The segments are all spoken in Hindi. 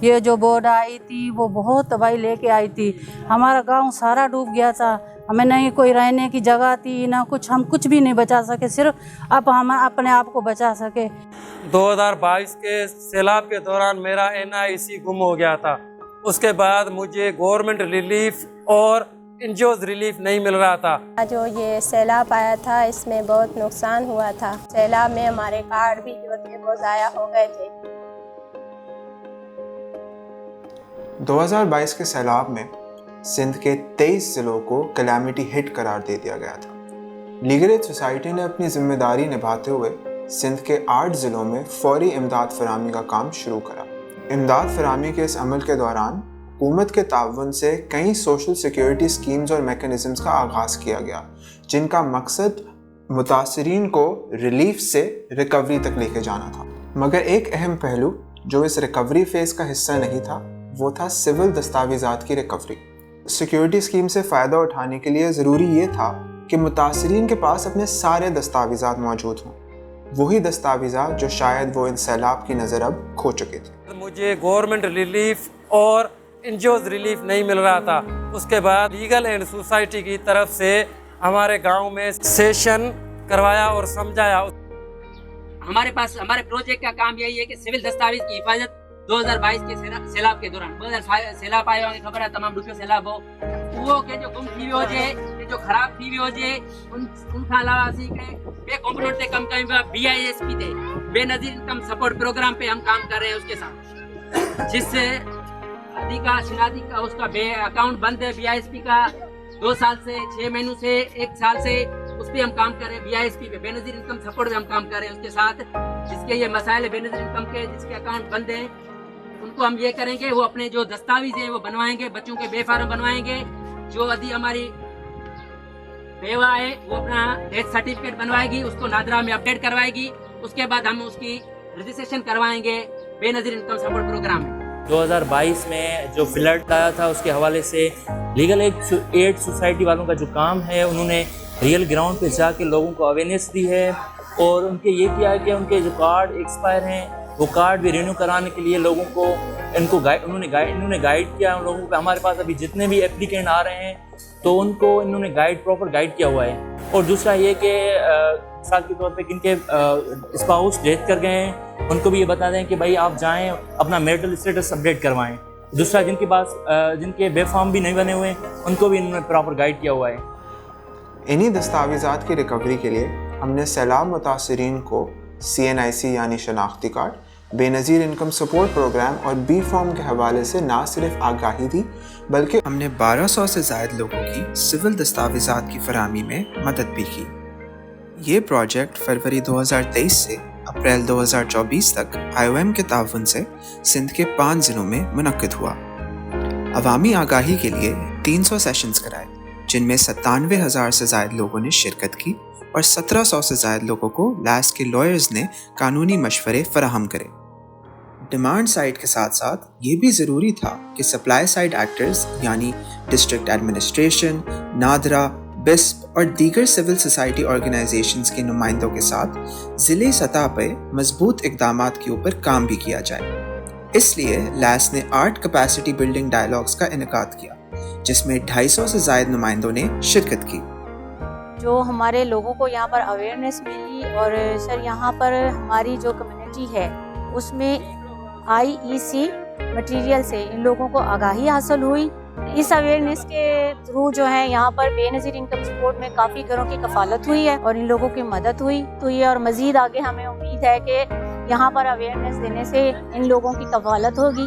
ये जो बोर्ड आई थी वो बहुत तबाही लेके आई थी। हमारा गांव सारा डूब गया था, हमें नहीं कोई रहने की जगह थी ना कुछ, हम कुछ भी नहीं बचा सके, सिर्फ अब हम अपने आप को बचा सके। 2022 के सैलाब के दौरान मेरा NIC गुम हो गया था। उसके बाद मुझे गवर्नमेंट रिलीफ और एनजीओ रिलीफ नहीं मिल रहा था। जो ये सैलाब आया था इसमें बहुत नुकसान हुआ था। सैलाब में हमारे कार्ड भी जो थे वो ज़ाया हो गए थे। 2022 के सैलाब में सिंध के 23 ज़िलों को कैलामिटी हिट करार दे दिया गया था। लीगल एड सोसाइटी ने अपनी जिम्मेदारी निभाते हुए सिंध के 8 ज़िलों में फौरी इमदाद फराहमी का काम शुरू करा। इमदाद फराहमी के इस अमल के दौरान हुकूमत के ताउन से कई सोशल सिक्योरिटी स्कीम्स और मैकेनिज़म्स का आगाज़ किया गया, जिनका मकसद मुतासरीन को रिलीफ से रिकवरी तक लेके जाना था। मगर एक अहम पहलू जो इस रिकवरी फेज़ का हिस्सा नहीं था वो था सिविल दस्तावेज़ात की रिकवरी। सिक्योरिटी स्कीम से फ़ायदा उठाने के लिए ज़रूरी ये था कि मुतासरीन के पास अपने सारे दस्तावेज़ात मौजूद हों, वही दस्तावेज़ात जो शायद वो इन सैलाब की नज़र अब खो चुके थे। मुझे गवर्नमेंट रिलीफ और एनजीओ रिलीफ नहीं मिल रहा था। उसके बाद लीगल एड सोसाइटी की तरफ से हमारे गांव में सेशन करवाया और समझाया। हमारे पास हमारे प्रोजेक्ट का काम यही है कि सिविल दस्तावेज की हिफाजत 2022 के सैलाब के दौरान 2000 सैलाब आए होंगे, खबर है तमाम रुपये सैलाब हो वो के जो गुम थी हो जाए, जो खराब थी हो जाए, उनका अलावा बे कंप्यूटर से कम BISP थे, बेनजीर इनकम सपोर्ट प्रोग्राम पे हम काम कर रहे हैं उसके साथ, जिससे शिनादी का उसका अकाउंट बंद है BISP का 2 साल से 6 महीनों से 1 साल से, उस पर हम काम कर रहे हैं। BISP पे बेनजीर इनकम सपोर्ट पे हम काम कर रहे हैं उसके साथ, जिसके ये मसाइल बेनजीर इनकम के जिसके अकाउंट बंद हैं उनको हम ये करेंगे, वो अपने जो दस्तावेज हैं वो बनवाएंगे, बच्चों के बेफार्म बनवाएंगे। जो यदि हमारी बेवा है वो अपना डेथ सर्टिफिकेट बनवाएगी, उसको नादरा में अपडेट करवाएगी, उसके बाद हम उसकी रजिस्ट्रेशन करवाएंगे बेनजीर इनकम सपोर्ट प्रोग्राम में। 2022 में जो फ्लड आया था उसके हवाले से लीगल एड सोसाइटी वालों का जो काम है उन्होंने रियल ग्राउंड पे जाके लोगों को अवेयरनेस दी है और उनके ये किया है कि उनके जो कार्ड एक्सपायर हैं वो कार्ड भी रिन्यू कराने के लिए लोगों को उन्होंने गाइड किया उन लोगों को। हमारे पास अभी जितने भी एप्लीकेंट आ रहे हैं तो उनको इन्होंने प्रॉपर गाइड किया हुआ है। और दूसरा ये कि मिसाल के तौर पे जिनके स्पाउस डेथ कर गए हैं उनको भी ये बता दें कि भाई आप जाएं अपना मैरिटल स्टेटस अपडेट करवाएं। दूसरा जिनके पास जिनके बेफार्म भी नहीं बने हुए उनको भी इन्होंने प्रॉपर गाइड किया हुआ है। इन्हीं दस्तावेज़ात की रिकवरी के लिए हमने सैलाब मुतासरीन को CNIC यानी शनाख्ती card, Benazir income support programme और B फॉर्म के हवाले से ना सिर्फ आगाही दी बल्कि हमने 1200 से ज़ायद लोगों की सिविल दस्तावेज़ात की फराहमी में मदद भी की। ये प्रोजेक्ट फरवरी 2023 से अप्रैल 2024 तक IOM के ताउन से सिंध के 5 ज़िलों में मुनक्किद हुआ। अवामी आगाही के लिए 300 सेशंस कराए, जिनमें 97,000 से ज़ायद लोगों ने शिरकत की और 1700 से ज़ायद लोगों को लैस के लॉयर्स ने कानूनी मशवरे फराहम करे। डिमांड साइड के साथ साथ ये भी ज़रूरी था कि सप्लाई साइड एक्टर्स यानी डिस्ट्रिक्ट एडमिनिस्ट्रेशन, नादरा, बिस्प और दीगर सिविल सोसाइटी ऑर्गेनाइजेशंस के नुमाइंदों के साथ ज़िले सतह पर मजबूत इक़दामात के ऊपर काम भी किया जाए। इसलिए लैस ने 8 कैपेसिटी बिल्डिंग डायलॉग्स का इनेकाद किया, जिसमें 250 से ज़ायद नुमाइंदों ने शिरकत की। जो हमारे लोगों को यहाँ पर अवेयरनेस मिली और सर यहाँ पर हमारी जो कम्युनिटी है उसमें IEC मटेरियल से इन लोगों को आगाही हासिल हुई। इस अवेयरनेस के थ्रू जो है यहाँ पर बेनज़ीर इनकम सपोर्ट में काफ़ी घरों की कफालत हुई है और इन लोगों की मदद हुई तो ये और मज़ीद आगे हमें उम्मीद है कि यहाँ पर अवेयरनेस देने से इन लोगों की कफालत होगी।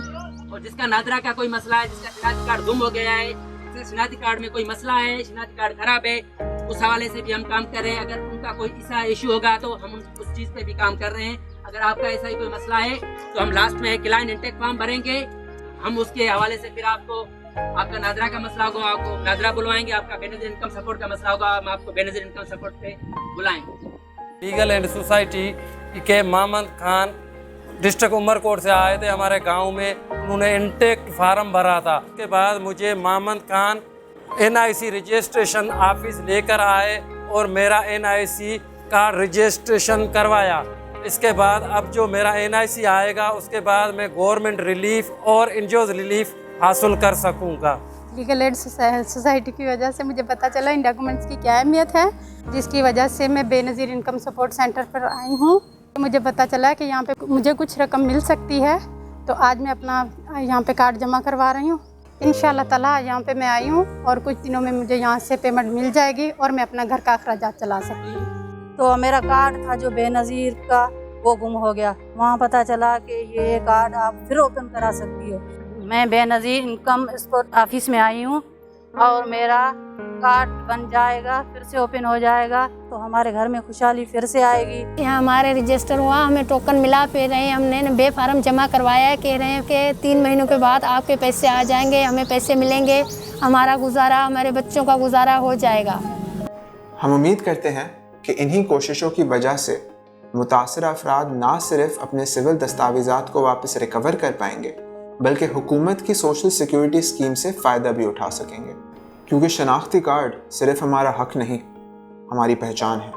और जिसका नादरा का कोई मसला है, जिसका शिनाख्ती कार्ड गुम हो गया है, जिसका शिनाख्ती कार्ड में कोई मसला है, शिनाख्ती कार्ड खराब है, उस हवाले से भी हम काम कर रहे हैं। अगर उनका कोई ऐसा इशू होगा तो हम उस चीज़ पे भी काम कर रहे हैं। अगर आपका ऐसा ही कोई मसला है तो हम लास्ट में क्लाइंट इंटेक फॉर्म भरेंगे, हम उसके हवाले से फिर आपको आपका नादरा का मसला होगा आपको नादरा बुलवाएंगे, आपका बेनज़ीर इनकम सपोर्ट का मसला होगा हम आपको बेनज़ीर इनकम सपोर्ट पे बुलाएंगे। लीगल एड सोसाइटी के मोहम्मद खान डिस्ट्रिक्ट उमरकोट से आए थे हमारे गांव में, उन्होंने इंटेक फार्म भरा था। उसके बाद मुझे Mohammad Khan NIC registration office लेकर आए और मेरा NIC का रजिस्ट्रेशन करवाया। इसके बाद अब जो मेरा NIC आएगा उसके बाद मैं गवर्नमेंट रिलीफ और इंजोज रिलीफ हासिल कर सकूंगा। लीगल एड सोसाइटी की वजह से मुझे पता चला इन डॉक्यूमेंट्स की क्या अहमियत है, जिसकी वजह से मैं बेनज़ीर इनकम सपोर्ट सेंटर पर आई हूँ। मुझे पता चला कि यहाँ पे मुझे कुछ रकम मिल सकती है, तो आज मैं अपना यहाँ पे कार्ड जमा करवा रही हूँ। इंशाल्लाह ताला यहाँ पे मैं आई हूँ और कुछ दिनों में मुझे यहाँ से पेमेंट मिल जाएगी और मैं अपना घर का अखराजात चला सकती हूँ। तो मेरा कार्ड था जो बेनज़ीर का, वो गुम हो गया। वहाँ पता चला कि ये कार्ड आप फिर ओपन करा सकती हो। मैं बेनज़ीर इनकम सपोर्ट ऑफिस में आई हूँ और मेरा कार्ड बन जाएगा, फिर से ओपन हो जाएगा, तो हमारे घर में खुशहाली फिर से आएगी। यहाँ हमारे रजिस्टर हुआ, हमें टोकन मिला, फिर रहे हमने बे फार्म जमा करवाया है, कह रहे हैं कि 3 महीनों के बाद आपके पैसे आ जाएंगे, हमें पैसे मिलेंगे, हमारा गुजारा, हमारे बच्चों का गुजारा हो जाएगा। हम उम्मीद करते हैं कि इन्हीं कोशिशों की वजह से मुतासरा अफराद ना सिर्फ अपने सिविल दस्तावेज़ात को वापस रिकवर कर पाएंगे, बल्कि हुकूमत की सोशल सिक्योरिटी स्कीम से फ़ायदा भी उठा सकेंगे, क्योंकि शनाख्ती कार्ड सिर्फ हमारा हक नहीं, हमारी पहचान है।